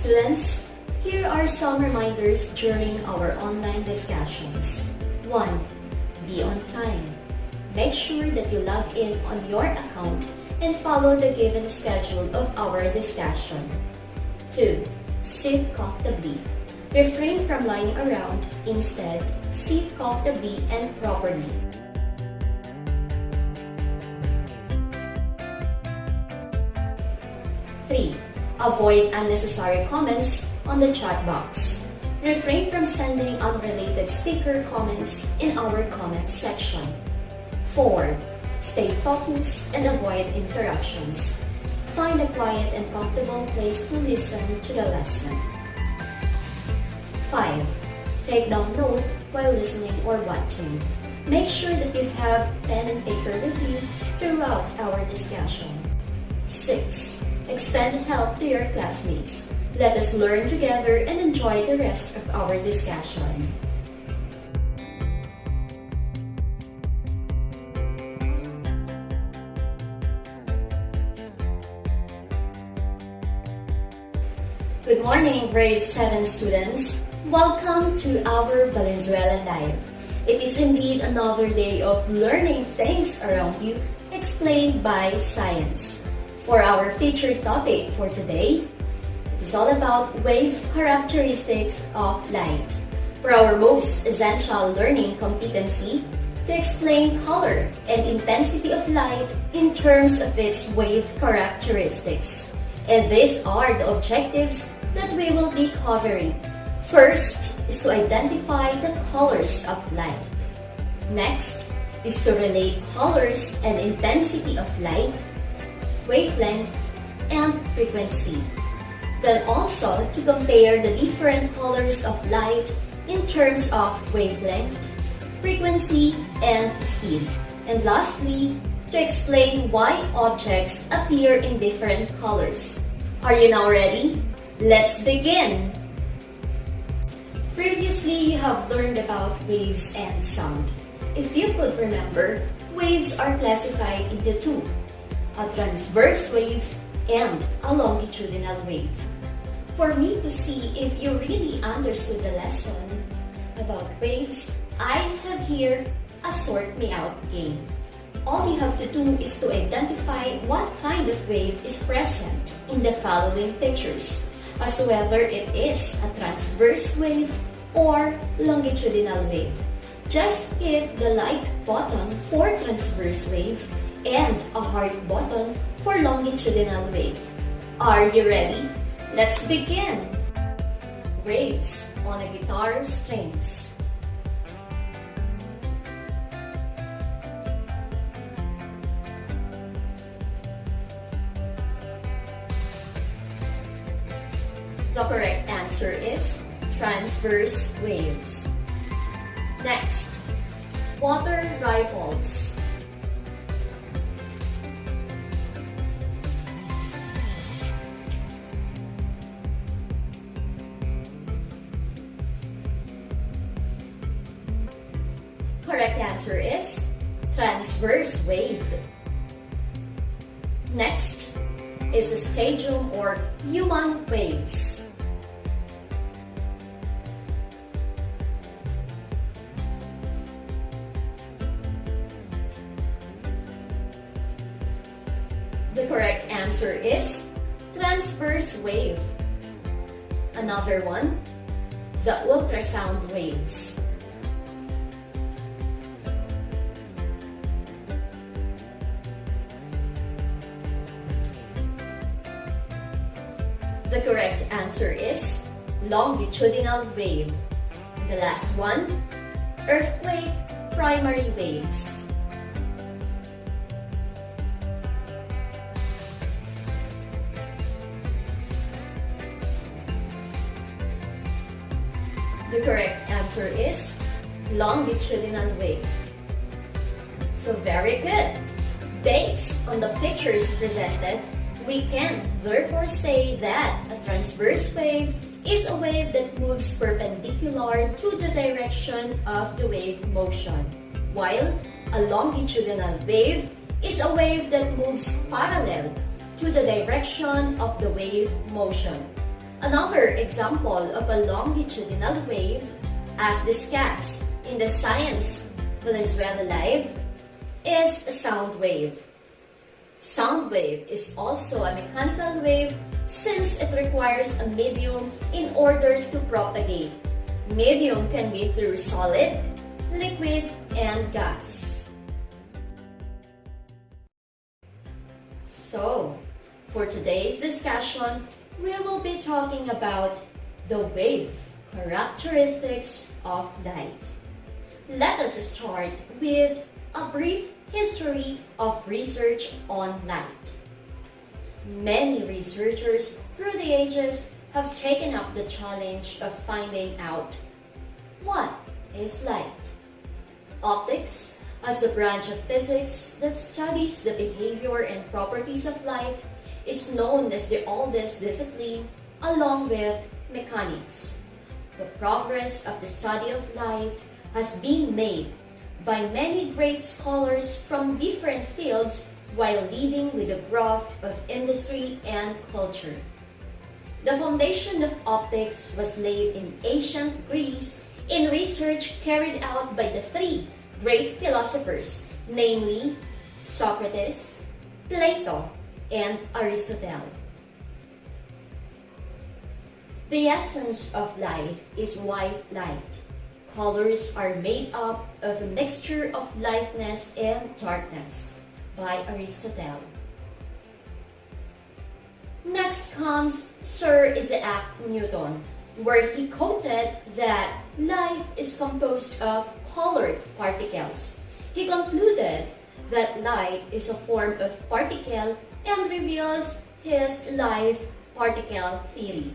students, here are some reminders during our online discussions. 1. Be on time. Make sure that you log in on your account and follow the given schedule of our discussion. 2. Sit comfortably. Refrain from lying around. Instead, sit comfortably and properly. 3. Avoid unnecessary comments on the chat box. Refrain from sending unrelated sticker comments in our comment section. 4. Stay focused and avoid interruptions. Find a quiet and comfortable place to listen to the lesson. 5. Take down notes while listening or watching. Make sure that you have pen and paper with you throughout our discussion. 6. Extend help to your classmates. Let us learn together and enjoy the rest of our discussion. Good morning, grade 7 students. Welcome to our Valenzuela Live. It is indeed another day of learning things around you explained by science. For our featured topic for today, it is all about wave characteristics of light. For our most essential learning competency, to explain color and intensity of light in terms of its wave characteristics. And these are the objectives that we will be covering. First is to identify the colors of light. Next is to relate colors and intensity of light, wavelength, and frequency. Then also to compare the different colors of light in terms of wavelength, frequency, and speed. And lastly, to explain why objects appear in different colors. Are you now ready? Let's begin! Previously, you have learned about waves and sound. If you could remember, waves are classified into two: a transverse wave and a longitudinal wave. For me to see if you really understood the lesson about waves, I have here a sort me out game. All you have to do is to identify what kind of wave is present in the following pictures, as to whether it is a transverse wave or longitudinal wave. Just hit the like button for transverse wave and a heart button for longitudinal wave. Are you ready? Let's begin! Waves on a guitar strings. The correct answer is transverse waves. Next, water ripples. Correct answer is transverse wave. Next is a stadium or human waves. The correct answer is transverse wave. Another one, the ultrasound waves. The correct answer is longitudinal wave. The last one, earthquake primary waves. The correct answer is longitudinal wave. So very good. Based on the pictures presented, we can therefore say that a transverse wave is a wave that moves perpendicular to the direction of the wave motion, while a longitudinal wave is a wave that moves parallel to the direction of the wave motion. Another example of a longitudinal wave, as discussed in the Science Valenzuela Live, is a sound wave. Sound wave is also a mechanical wave since it requires a medium in order to propagate. Medium can be through solid, liquid, and gas. So, for today's discussion, we will be talking about the wave characteristics of light. Let us start with a brief history of research on light. Many researchers through the ages have taken up the challenge of finding out what is light. Optics, as the branch of physics that studies the behavior and properties of light, is known as the oldest discipline along with mechanics. The progress of the study of light has been made by many great scholars from different fields while leading with the growth of industry and culture. The foundation of optics was laid in ancient Greece in research carried out by the three great philosophers, namely Socrates, Plato, and Aristotle. The essence of light is white light. Colors are made up of a mixture of lightness and darkness by Aristotle. Next comes Sir Isaac Newton, where he quoted that light is composed of colored particles. He concluded that light is a form of particle and reveals his light particle theory.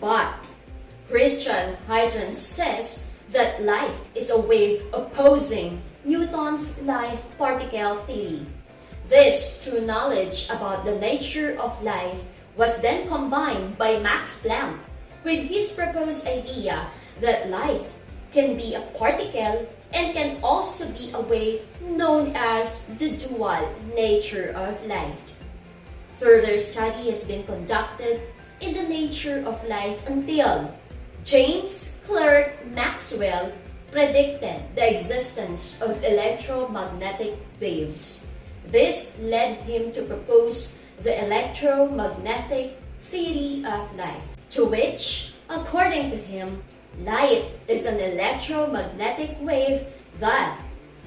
But Christian Huygens says that light is a wave opposing Newton's light particle theory. This true knowledge about the nature of light was then combined by Max Planck with his proposed idea that light can be a particle and can also be a wave known as the dual nature of light. Further study has been conducted in the nature of light until James Clerk Maxwell predicted the existence of electromagnetic waves. This led him to propose the electromagnetic theory of light, to which, according to him, light is an electromagnetic wave that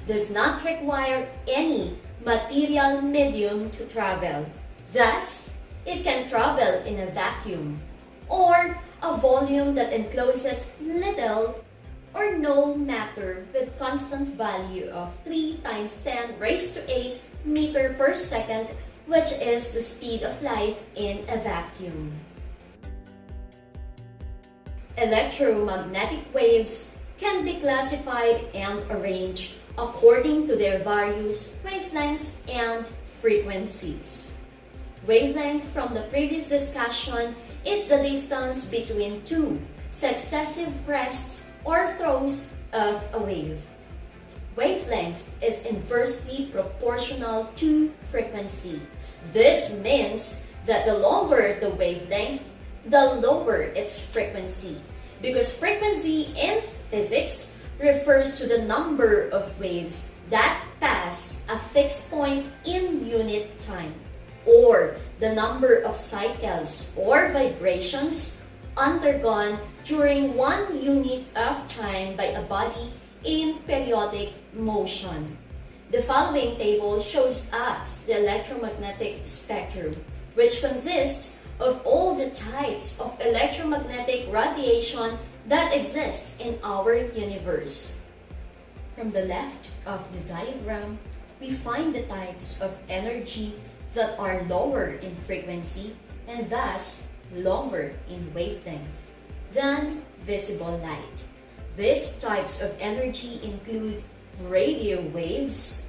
does not require any material medium to travel. Thus, it can travel in a vacuum or a volume that encloses little or no matter with constant value of 3 × 10⁸ meter per second, which is the speed of light in a vacuum. Electromagnetic waves can be classified and arranged according to their various wavelengths and frequencies. Wavelength from the previous discussion is the distance between two successive crests or throws of a wave. Wavelength is inversely proportional to frequency. This means that the longer the wavelength, the lower its frequency, because frequency in physics refers to the number of waves that pass a fixed point in unit time, or the number of cycles or vibrations undergone during 1 unit of time by a body in periodic motion. The following table shows us the electromagnetic spectrum, which consists of all the types of electromagnetic radiation that exist in our universe. From the left of the diagram, we find the types of energy that are lower in frequency and thus longer in wavelength than visible light. These types of energy include radio waves,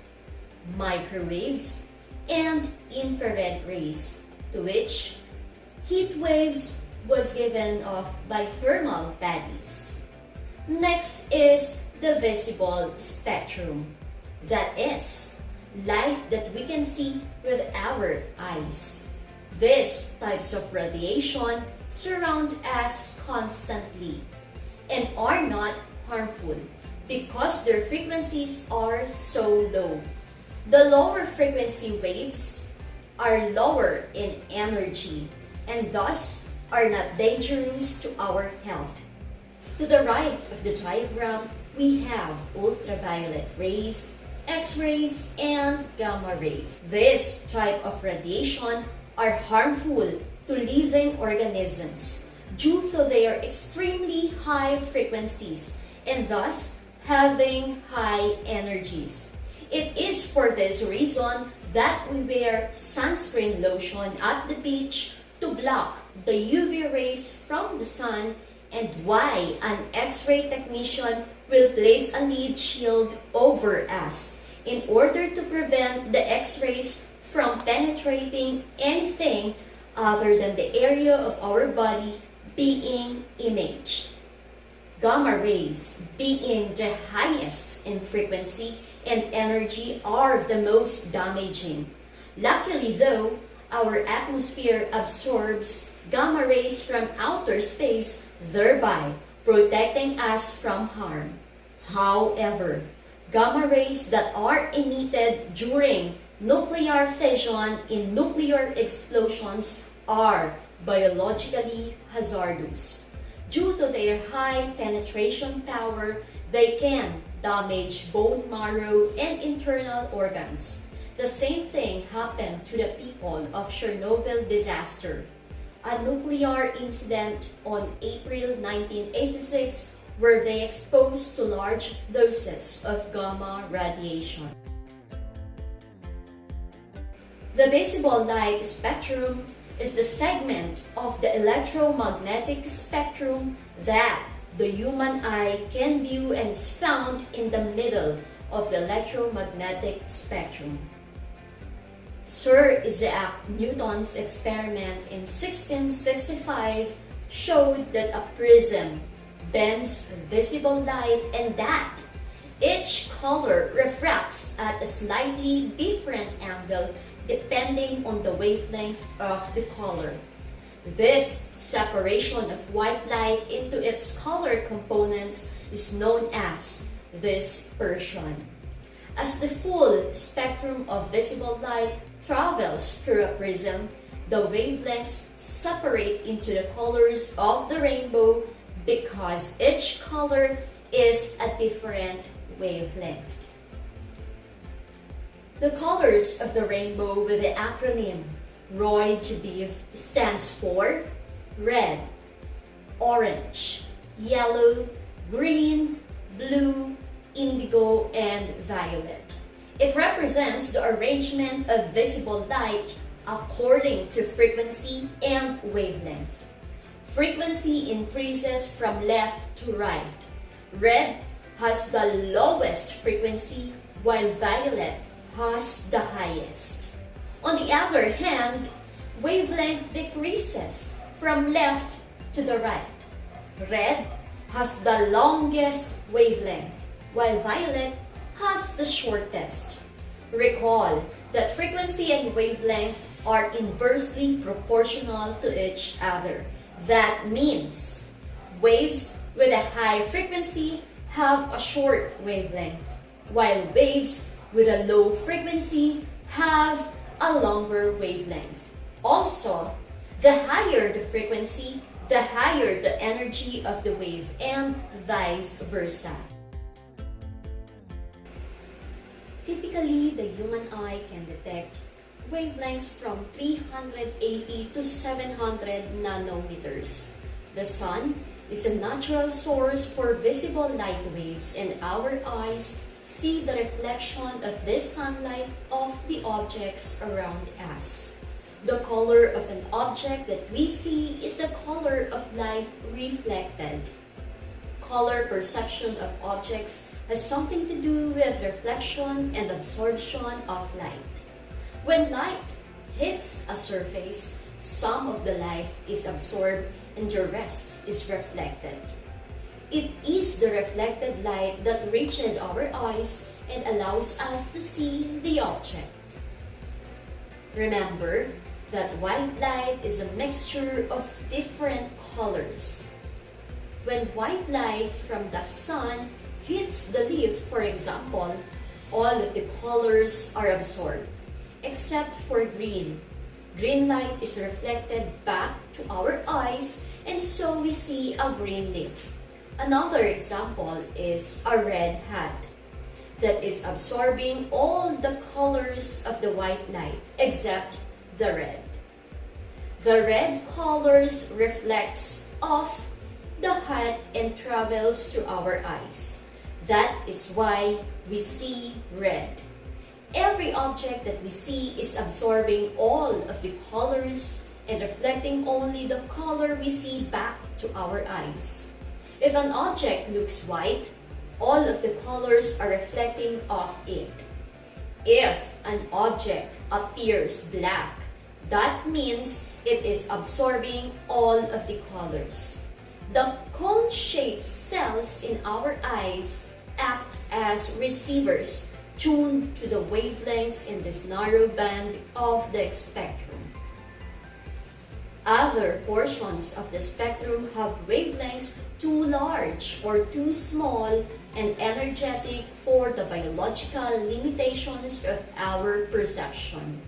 microwaves, and infrared rays, to which heat waves was given off by thermal bodies. Next is the visible spectrum, that is, light that we can see with our eyes. These types of radiation surround us constantly and are not harmful because their frequencies are so low. The lower frequency waves are lower in energy and thus are not dangerous to our health. To the right of the diagram, we have ultraviolet rays, X-rays, and gamma rays. This type of radiation are harmful to living organisms due to their extremely high frequencies and thus having high energies. It is for this reason that we wear sunscreen lotion at the beach to block the UV rays from the sun, and why an X-ray technician will place a lead shield over us in order to prevent the X-rays from penetrating anything other than the area of our body being imaged. Gamma rays, being the highest in frequency and energy, are the most damaging. Luckily though, our atmosphere absorbs gamma rays from outer space, thereby protecting us from harm. However, gamma rays that are emitted during nuclear fission in nuclear explosions are biologically hazardous. Due to their high penetration power, they can damage bone marrow and internal organs. The same thing happened to the people of Chernobyl disaster, a nuclear incident on April 1986 where they exposed to large doses of gamma radiation. The visible light spectrum is the segment of the electromagnetic spectrum that the human eye can view and is found in the middle of the electromagnetic spectrum. Sir Isaac Newton's experiment in 1665 showed that a prism bends visible light and that each color refracts at a slightly different angle depending on the wavelength of the color. This separation of white light into its color components is known as dispersion. As the full spectrum of visible light travels through a prism, the wavelengths separate into the colors of the rainbow because each color is a different wavelength. The colors of the rainbow with the acronym ROY-GBIV stands for red, orange, yellow, green, blue, indigo, and violet. It represents the arrangement of visible light according to frequency and wavelength. Frequency increases from left to right. Red has the lowest frequency while violet has the highest. On the other hand, wavelength decreases from left to the right. Red has the longest wavelength while violet has the shortest. Recall that frequency and wavelength are inversely proportional to each other. That means waves with a high frequency have a short wavelength, while waves with a low frequency have a longer wavelength. Also, the higher the frequency, the higher the energy of the wave, and vice versa. Typically, the human eye can detect wavelengths from 380 to 700 nanometers. The sun is a natural source for visible light waves, and our eyes see the reflection of this sunlight of the objects around us. The color of an object that we see is the color of light reflected. Color perception of objects has something to do with reflection and absorption of light. When light hits a surface, some of the light is absorbed and the rest is reflected. It is the reflected light that reaches our eyes and allows us to see the object. Remember, that white light is a mixture of different colors. When white light from the sun hits the leaf, for example, all of the colors are absorbed, except for green. Green light is reflected back to our eyes, and so we see a green leaf. Another example is a red hat that is absorbing all the colors of the white light, except the red. The red colors reflects off the hat and travels to our eyes. That is why we see red. Every object that we see is absorbing all of the colors and reflecting only the color we see back to our eyes. If an object looks white, all of the colors are reflecting off it. If an object appears black, that means it is absorbing all of the colors. The cone-shaped cells in our eyes act as receivers tuned to the wavelengths in this narrow band of the spectrum. Other portions of the spectrum have wavelengths too large or too small and energetic for the biological limitations of our perception.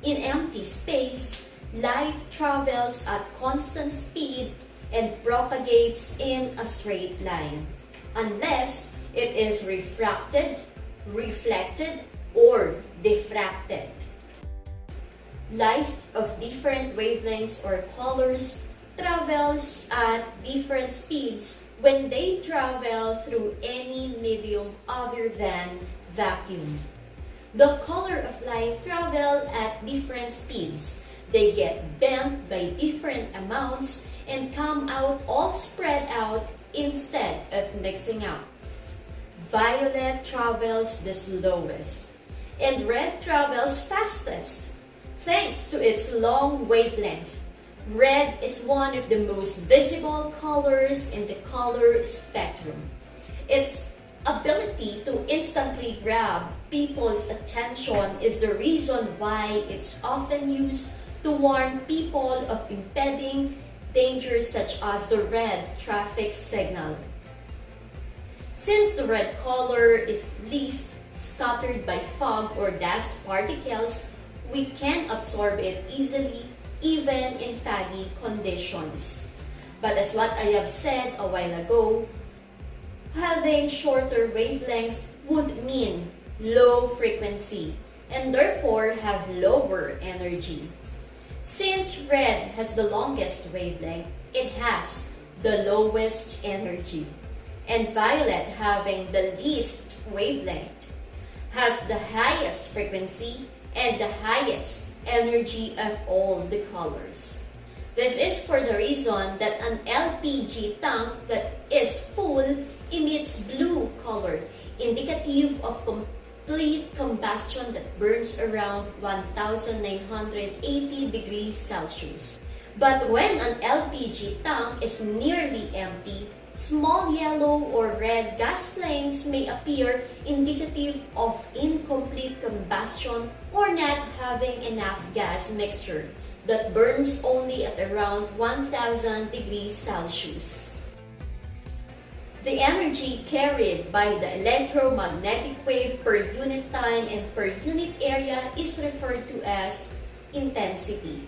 In empty space, light travels at constant speed and propagates in a straight line, unless it is refracted, reflected, or diffracted. Light of different wavelengths or colors travels at different speeds when they travel through any medium other than vacuum. The color of light travel at different speeds. They get bent by different amounts and come out all spread out instead of mixing up. Violet travels the slowest, and red travels fastest. Thanks to its long wavelength, red is one of the most visible colors in the color spectrum. Its ability to instantly grab people's attention is the reason why it's often used to warn people of impending dangers such as the red traffic signal. Since the red color is least scattered by fog or dust particles, we can absorb it easily even in foggy conditions. But as what I have said a while ago, having shorter wavelengths would mean low frequency and therefore have lower energy. Since red has the longest wavelength, it has the lowest energy. And violet, having the least wavelength, has the highest frequency and the highest energy of all the colors. This is for the reason that an LPG tank that is full emits blue color, indicative of complete combustion that burns around 1980 degrees Celsius. But when an LPG tank is nearly empty, small yellow or red gas flames may appear, indicative of incomplete combustion or not having enough gas mixture that burns only at around 1000 degrees Celsius. The energy carried by the electromagnetic wave per unit time and per unit area is referred to as intensity.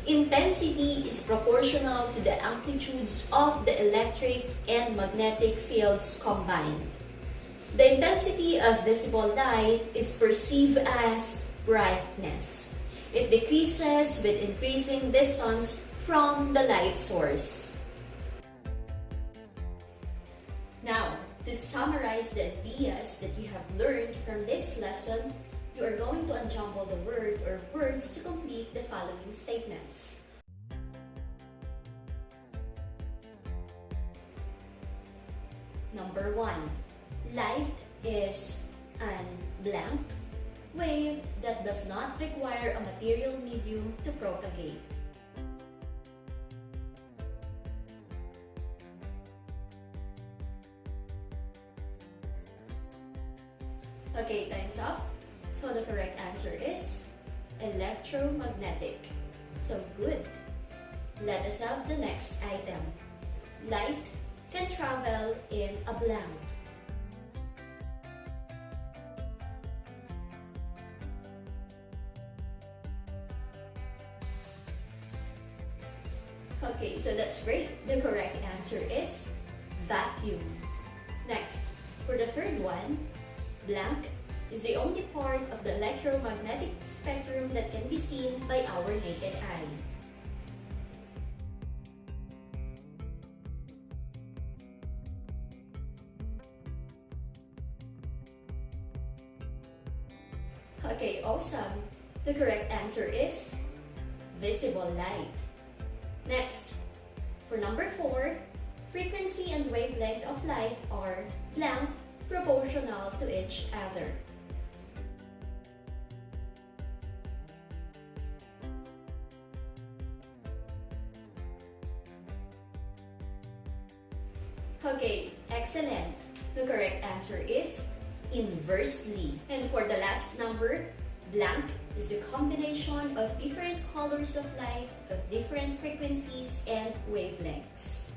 Intensity is proportional to the amplitudes of the electric and magnetic fields combined. The intensity of visible light is perceived as brightness. It decreases with increasing distance from the light source. Now, to summarize the ideas that you have learned from this lesson, you are going to unjumble the word or words to complete the following statements. Number 1. Light is an blank wave that does not require a material medium to propagate. Okay, time's up. So the correct answer is electromagnetic. So good. Let us have the next item. Light can travel in a blank. Okay, so that's great. The correct answer is vacuum. Next, for the third one, blank is the only part of the electromagnetic spectrum that can be seen by our naked eye. Okay, awesome. The correct answer is visible light. Next, for number 4, frequency and wavelength of light are blank proportional to each other. Okay, excellent. The correct answer is inversely. And for the last number, blank is the combination of different colors of light of different frequencies and wavelengths.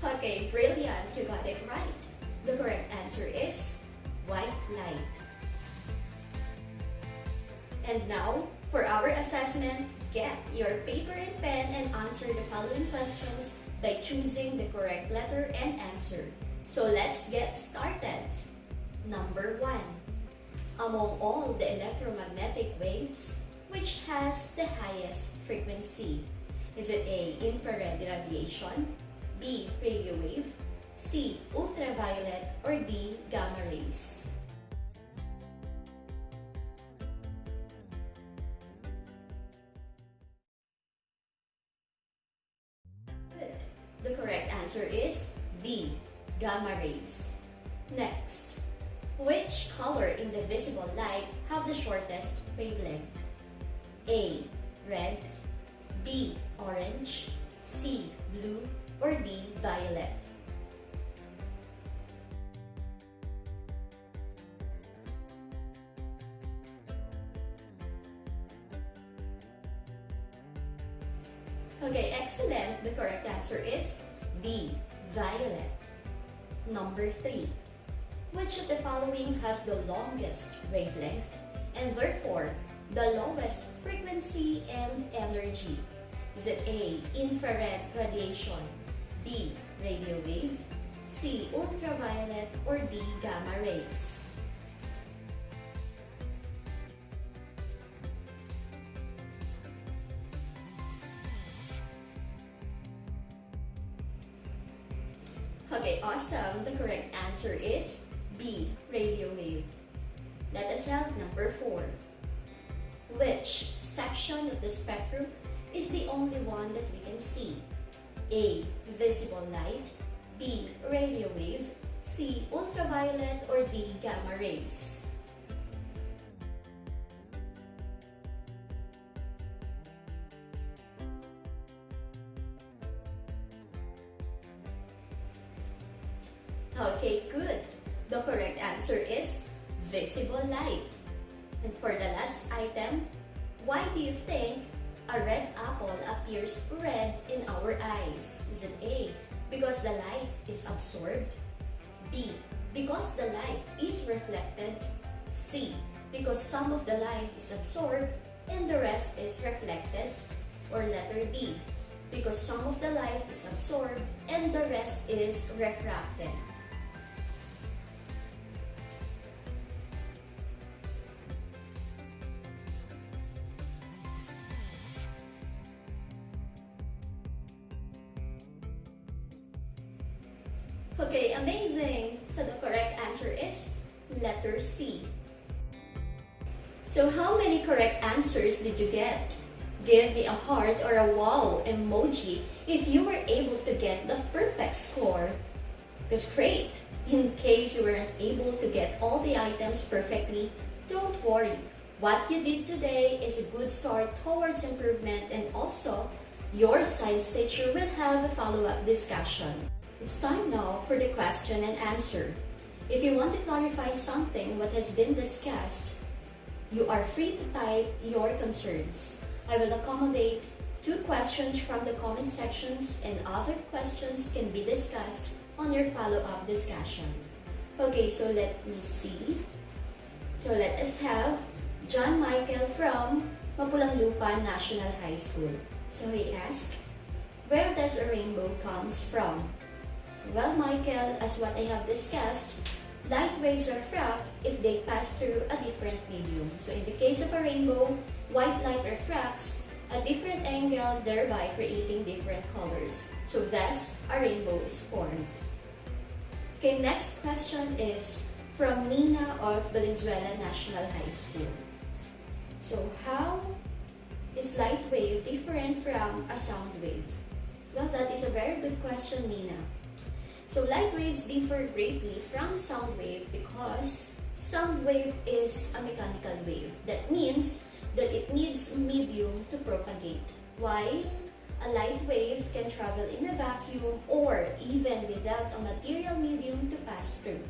Okay, brilliant. You got it right. The correct answer is white light. And now, for our assessment, get your paper and pen and answer the following questions by choosing the correct letter and answer. So let's get started. Number 1. Among all the electromagnetic waves, which has the highest frequency? Is it A, infrared radiation, B, radio wave, C, ultraviolet, or D, gamma rays? The correct answer is D, gamma rays. Next, which color in the visible light have the shortest wavelength? A, red, B, orange, C, blue, or D, violet? Okay, excellent. The correct answer is D, violet. Number 3. Which of the following has the longest wavelength and therefore the lowest frequency and energy? Is it A, infrared radiation, B, radio wave, C, ultraviolet, or D, gamma rays? Okay, awesome. The correct answer is B, radio wave. Let us have number 4. Which section of the spectrum is the only one that we can see? A, visible light, B, radio wave, C, ultraviolet, or D, gamma rays? Okay, good. The correct answer is visible light. And for the last item, why do you think a red apple appears red in our eyes? Is it A, because the light is absorbed, B, because the light is reflected, C, because some of the light is absorbed and the rest is reflected, or letter D, because some of the light is absorbed and the rest is refracted? Okay, amazing! So the correct answer is letter C. So how many correct answers did you get? Give me a heart or a wow emoji if you were able to get the perfect score. Because great! In case you weren't able to get all the items perfectly, don't worry. What you did today is a good start towards improvement, and also Your science teacher will have a follow-up discussion. It's time now for the question and answer. If you want to clarify something what has been discussed, you are free to type your concerns. I will accommodate 2 questions from the comment sections and other questions can be discussed on your follow-up discussion. Okay, so let me see. So let us have John Michael from Mapulang Lupa National High School. So he asked, where does a rainbow comes from? So, well, Michael, as what I have discussed, light waves are refract if they pass through a different medium. So in the case of a rainbow, white light refracts a different angle, thereby creating different colors. So thus, a rainbow is formed. Okay, next question is from Nina of Valenzuela National High School. So how is light wave different from a sound wave? Well, that is a very good question, Nina. So light waves differ greatly from sound wave because sound wave is a mechanical wave. That means that it needs medium to propagate, while a light wave can travel in a vacuum or even without a material medium to pass through.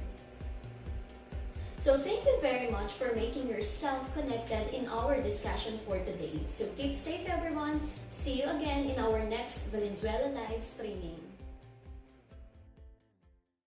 So thank you very much for making yourself connected in our discussion for today. So keep safe everyone. See you again in our next Valenzuela live streaming.